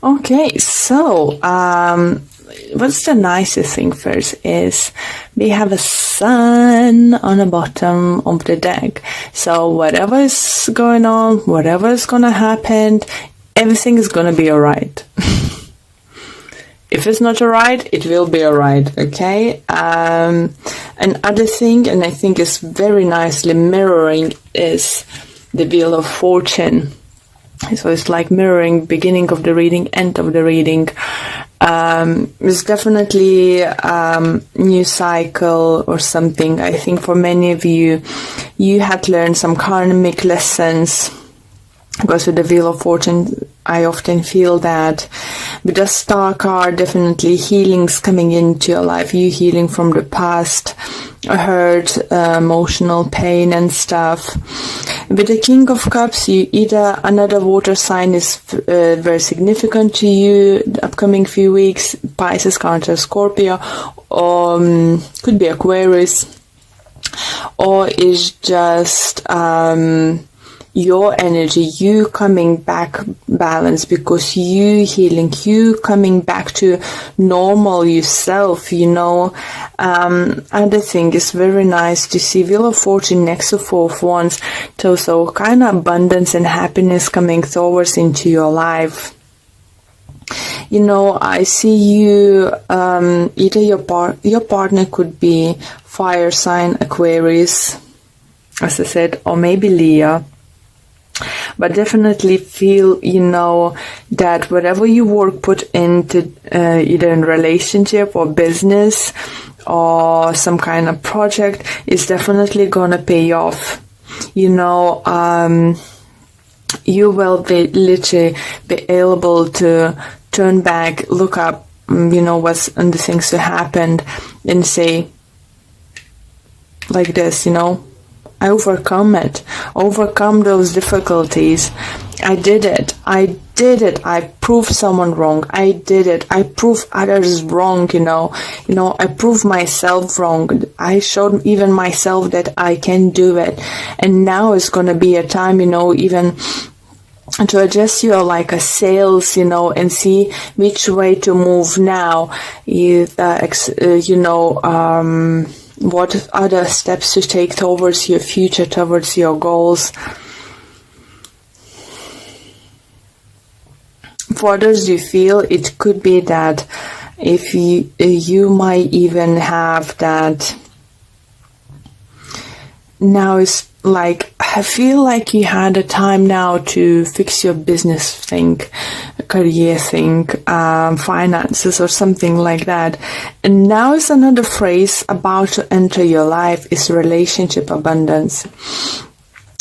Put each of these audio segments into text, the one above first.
Okay, so what's the nicest thing first is we have a sun on the bottom of the deck. So whatever is going on, whatever is going to happen, everything is going to be alright. If it's not alright, it will be alright, okay? Another thing, and I think is very nicely mirroring, is the Wheel of Fortune. So it's like mirroring beginning of the reading, end of the reading. It's definitely new cycle or something. I think for many of you, you had learned some karmic lessons. Because with the Wheel of Fortune, I often feel that with the Star card, definitely healing's coming into your life. You healing from the past, hurt, emotional pain and stuff. With the King of Cups, you either another water sign is very significant to you the upcoming few weeks. Pisces, Cancer, Scorpio, or could be Aquarius, or is just your energy, you coming back balanced because you healing, you coming back to normal yourself, Other thing is very nice to see Wheel of Fortune next to Four of Wands, so kind of abundance and happiness coming towards into your life. I see you, either your partner could be fire sign Aquarius, as I said, or maybe Leo. But definitely feel, that whatever you work put into either in relationship or business or some kind of project is definitely gonna pay off. You will be literally be able to turn back, look up, what's and the things that happened, and say like this, I overcome those difficulties. I did it. I proved someone wrong. I did it. I proved others wrong, I proved myself wrong. I showed even myself that I can do it. And now is going to be a time, even to adjust your like a sails, and see which way to move now. What other steps to take towards your future, towards your goals. For others, you feel it could be that if you might even have that now is like, I feel like you had a time now to fix your business thing, career thing, finances or something like that. And now is another phrase about to enter your life is relationship abundance.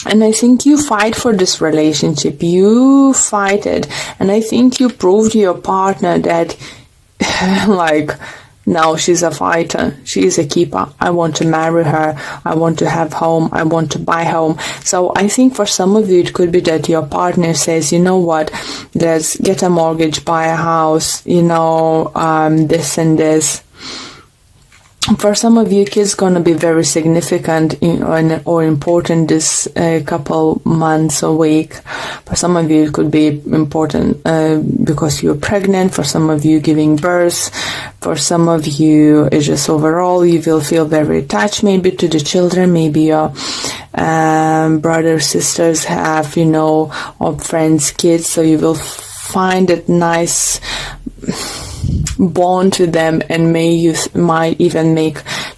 And I think you fight for this relationship. You fight it. And I think you proved to your partner that now she's a fighter. She is a keeper. I want to marry her. I want to have home. I want to buy home. So I think for some of you, it could be that your partner says, you know what, let's get a mortgage, buy a house, this and this. For some of you, kids going to be very significant or important this couple months or week. For some of you, it could be important because you're pregnant. For some of you, giving birth. For some of you, it's just overall, you will feel very attached maybe to the children. Maybe your brothers, sisters have, or friends, kids. So you will find it nice bond to them, and you might even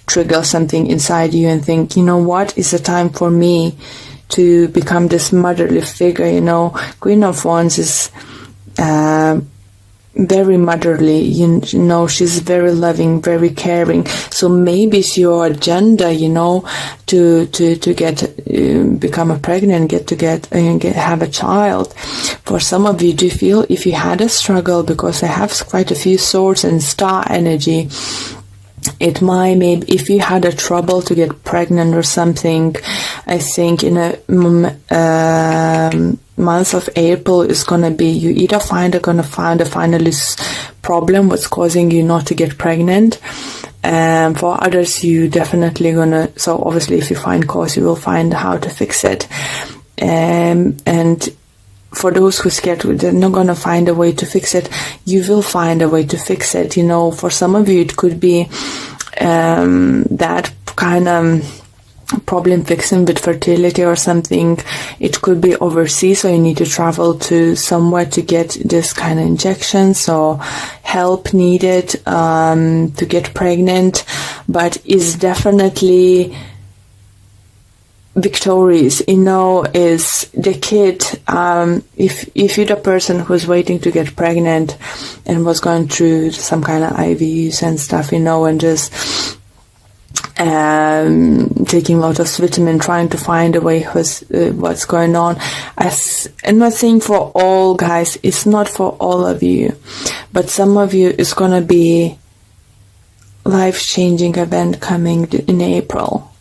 trigger something inside you and think, what is the time for me to become this motherly figure. Queen of Wands is very motherly, she's very loving, very caring. So maybe it's your agenda, to get become pregnant, have a child. For some of you, do you feel if you had a struggle, because I have quite a few swords and star energy, it might, maybe if you had a trouble to get pregnant or something, I think in a month of April is gonna be, you either gonna find a finalist problem what's causing you not to get pregnant. For others, you definitely gonna, so obviously if you find cause, you will find how to fix it. And for those who scared, they're not going to find a way to fix it. You will find a way to fix it. You know, for some of you, it could be that kind of problem fixing with fertility or something. It could be overseas, so you need to travel to somewhere to get this kind of injections or help needed to get pregnant. But it's definitely victorious, you know, is the kid. If you're the person who's waiting to get pregnant and was going through some kind of IVs and stuff, you know, and just taking a lot of vitamin, trying to find a way what's going on. I'm not saying for all guys, it's not for all of you, but some of you it's gonna be life-changing event coming in April.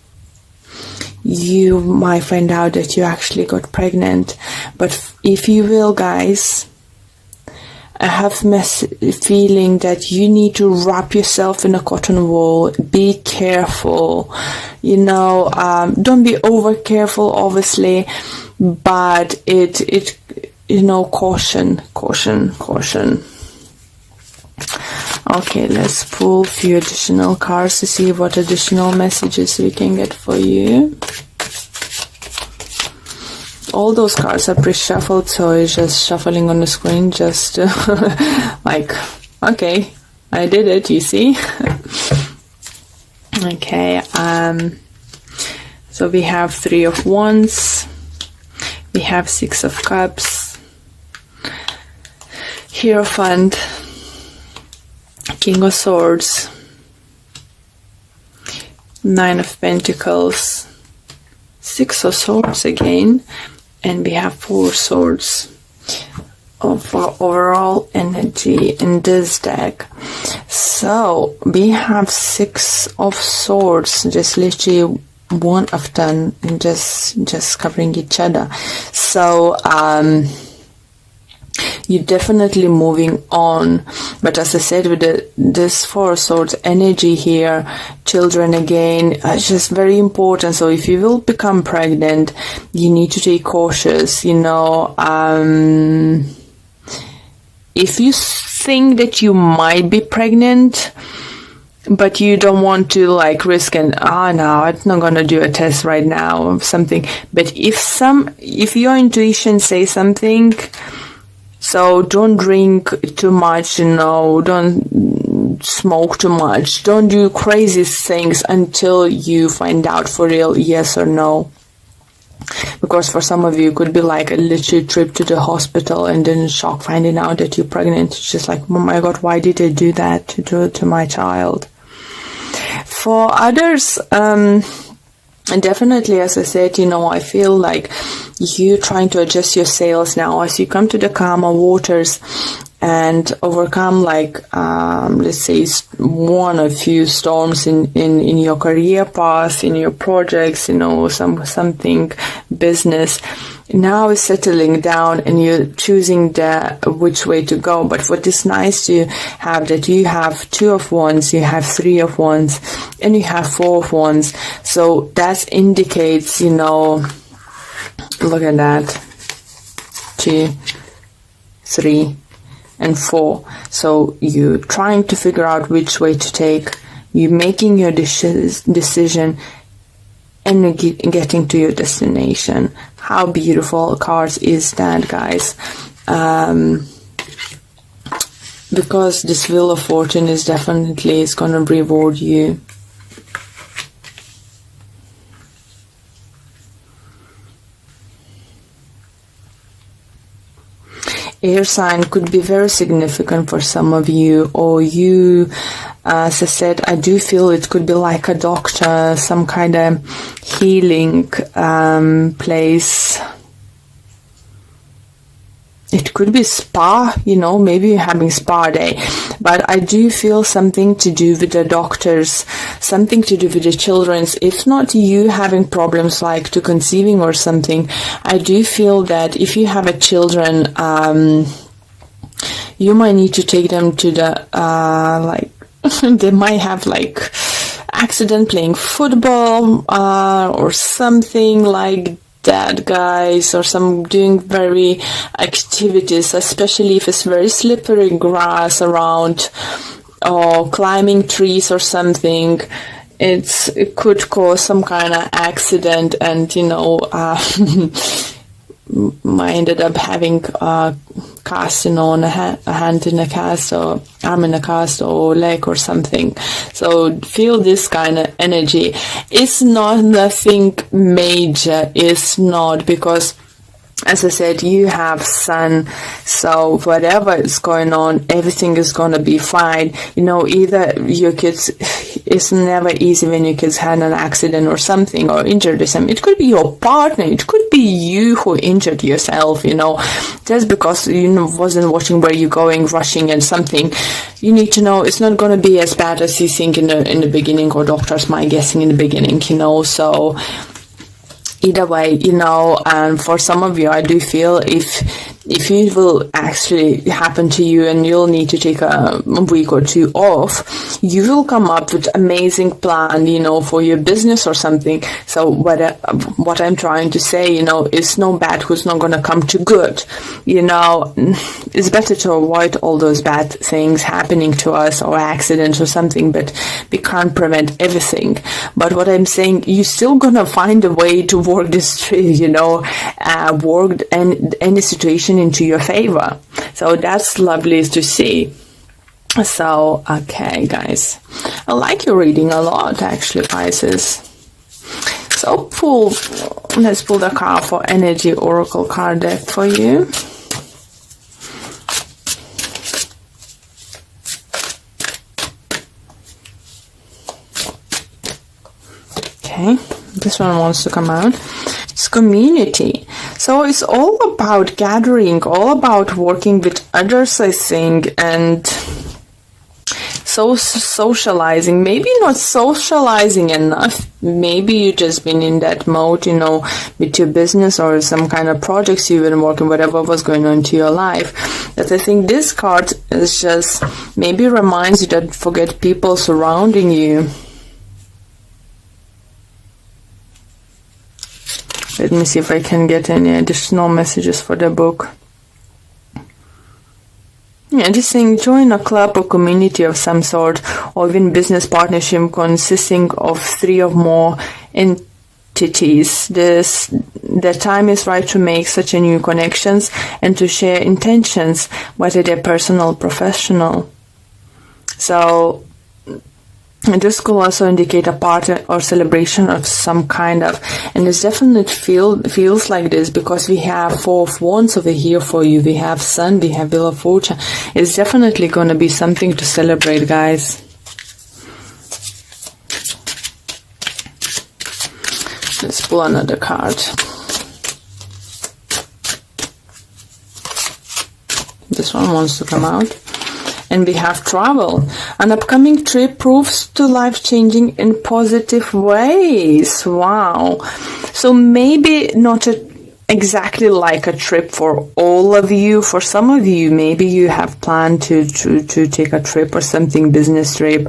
You might find out that you actually got pregnant. But if you will, guys, I have feeling that you need to wrap yourself in a cotton wool. Be careful. You know, don't be over careful, obviously, but it you know, caution. Okay, let's pull a few additional cards to see what additional messages we can get for you. All those cards are pre-shuffled, so it's just shuffling on the screen, just like, okay, I did it, you see. Okay, so we have 3 of Wands, we have 6 of Cups, Hierophant, King of Swords, 9 of Pentacles, 6 of Swords again, and we have 4 swords for overall energy in this deck. So we have 6 of Swords, just literally one of them, and just covering each other. So you're definitely moving on, but as I said, with this 4 swords energy here, children again, it's just very important. So if you will become pregnant, you need to take cautious, you know. If you think that you might be pregnant, but you don't want to like risk and no, I'm not gonna do a test right now or something. But if your intuition says something, so don't drink too much, you know, don't smoke too much, don't do crazy things until you find out for real yes or no. Because for some of you, it could be like a literal trip to the hospital and then shock finding out that you're pregnant. It's just like, oh my God, why did I do that to my child? For others, and definitely, as I said, you know, I feel like you trying to adjust your sails now as you come to the calmer waters and overcome, like, let's say, one or few storms in your career path, in your projects, you know, something business. Now it's settling down and you're choosing which way to go. But what is nice to have that you have 2 of Wands, you have 3 of Wands, and you have 4 of Wands. So that indicates, you know, look at that, 2, 3, and 4. So you're trying to figure out which way to take. You're making your decision and getting to your destination. How beautiful cards is that, guys? Because this Wheel of Fortune is definitely going to reward you. Air sign could be very significant for some of you, or you, as I said, I do feel it could be like a doctor, some kind of healing place. It could be spa, you know, maybe you're having spa day, but I do feel something to do with the doctors, something to do with the children's. If not you having problems like to conceiving or something, I do feel that if you have a children, you might need to take them to the, like, they might have like accident playing football, or something like that, guys, or some doing very activities, especially if it's very slippery grass around, or climbing trees or something. It could cause some kind of accident, and I ended up having cast, on a hand in a cast, or arm in a cast, or leg or something. So feel this kind of energy. It's not nothing major. It's not, because as I said, you have sun, so whatever is going on, everything is going to be fine. Either your kids, it's never easy when your kids had an accident or something, or injured or something. It could be your partner, it could be you who injured yourself, just because you wasn't watching where you're going, rushing and something. You need to know it's not going to be as bad as you think in the beginning, or doctors might guessing in the beginning, so either way, and for some of you, I do feel if it will actually happen to you and you'll need to take a week or two off, you will come up with amazing plan, for your business or something. So what I'm trying to say, is no bad who's not going to come to good. It's better to avoid all those bad things happening to us, or accidents or something, but we can't prevent everything. But what I'm saying, you're still going to find a way to work this tree, work any situation into your favor. So that's lovely to see. So, okay, guys. I like your reading a lot, actually, Pisces. So, let's pull the card for Energy Oracle card deck for you. Okay, this one wants to come out. It's community. So it's all about gathering, all about working with others, I think, and socializing. Maybe not socializing enough. Maybe you just been in that mode, with your business or some kind of projects you've been working, whatever was going on into your life. But I think this card is just maybe reminds you that forget people surrounding you. Let me see if I can get any additional messages for the book. Yeah, just saying join a club or community of some sort, or even business partnership consisting of 3 or more entities. The time is right to make such a new connections and to share intentions, whether they're personal or professional. So this could also indicate a party or celebration of some kind of, and it definitely feels like this, because we have 4 of Wands over here for you. We have Sun, we have Wheel of Fortune. It's definitely going to be something to celebrate, guys. Let's pull another card. This one wants to come out. And we have travel. An upcoming trip proves to life-changing in positive ways. Wow. So maybe not exactly like a trip for all of you. For some of you, maybe you have planned to take a trip or something, business trip,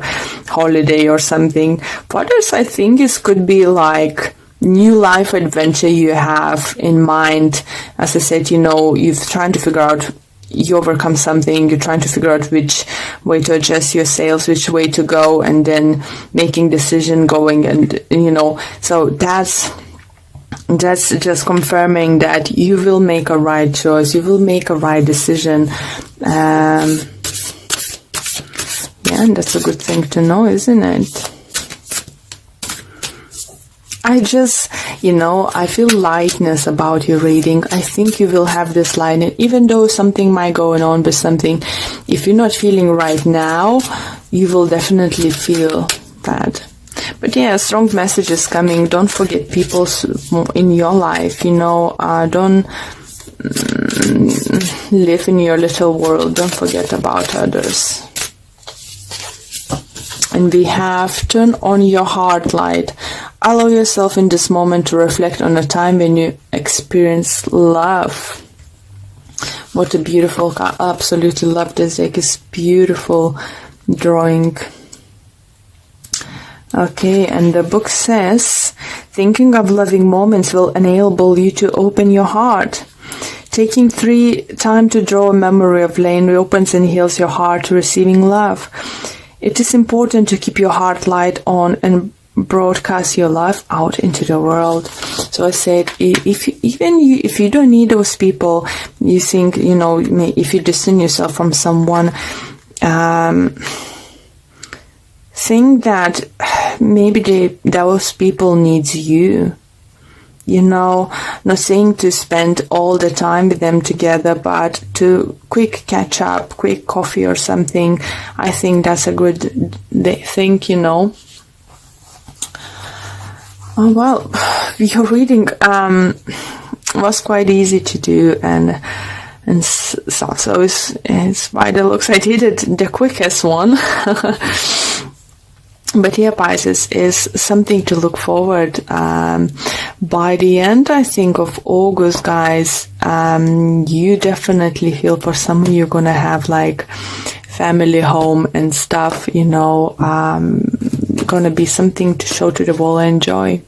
holiday or something. For others, I think it could be like new life adventure you have in mind. As I said, you're trying to figure out, you overcome something, you're trying to figure out which way to adjust your sales, which way to go, and then making decision going, and so that's just confirming that you will make a right choice, you will make a right decision. Yeah, and that's a good thing to know, isn't it? I just, I feel lightness about your reading. I think you will have this lightness, even though something might go on with something. If you're not feeling right now, you will definitely feel that. But yeah, strong messages coming. Don't forget people in your life, don't live in your little world. Don't forget about others. And we have turn on your heart light. Allow yourself in this moment to reflect on a time when you experienced love. What a beautiful card. Absolutely love this deck. It's beautiful drawing. Okay, and the book says, Thinking of loving moments will enable you to open your heart. Taking time to draw a memory of lane reopens and heals your heart to receiving love. It is important to keep your heart light on and broadcast your love out into the world. So I said, if you don't need those people, you think, if you distance yourself from someone, think that maybe those people needs you. Not saying to spend all the time with them together, but to quick catch up, quick coffee or something. I think that's a good thing, Oh, well, your reading was quite easy to do, and so it's by the looks I did it the quickest one. But here, Pisces, is something to look forward. By the end, I think, of August, guys, you definitely feel for some of you going to have like family home and stuff, going to be something to show to the world and enjoy.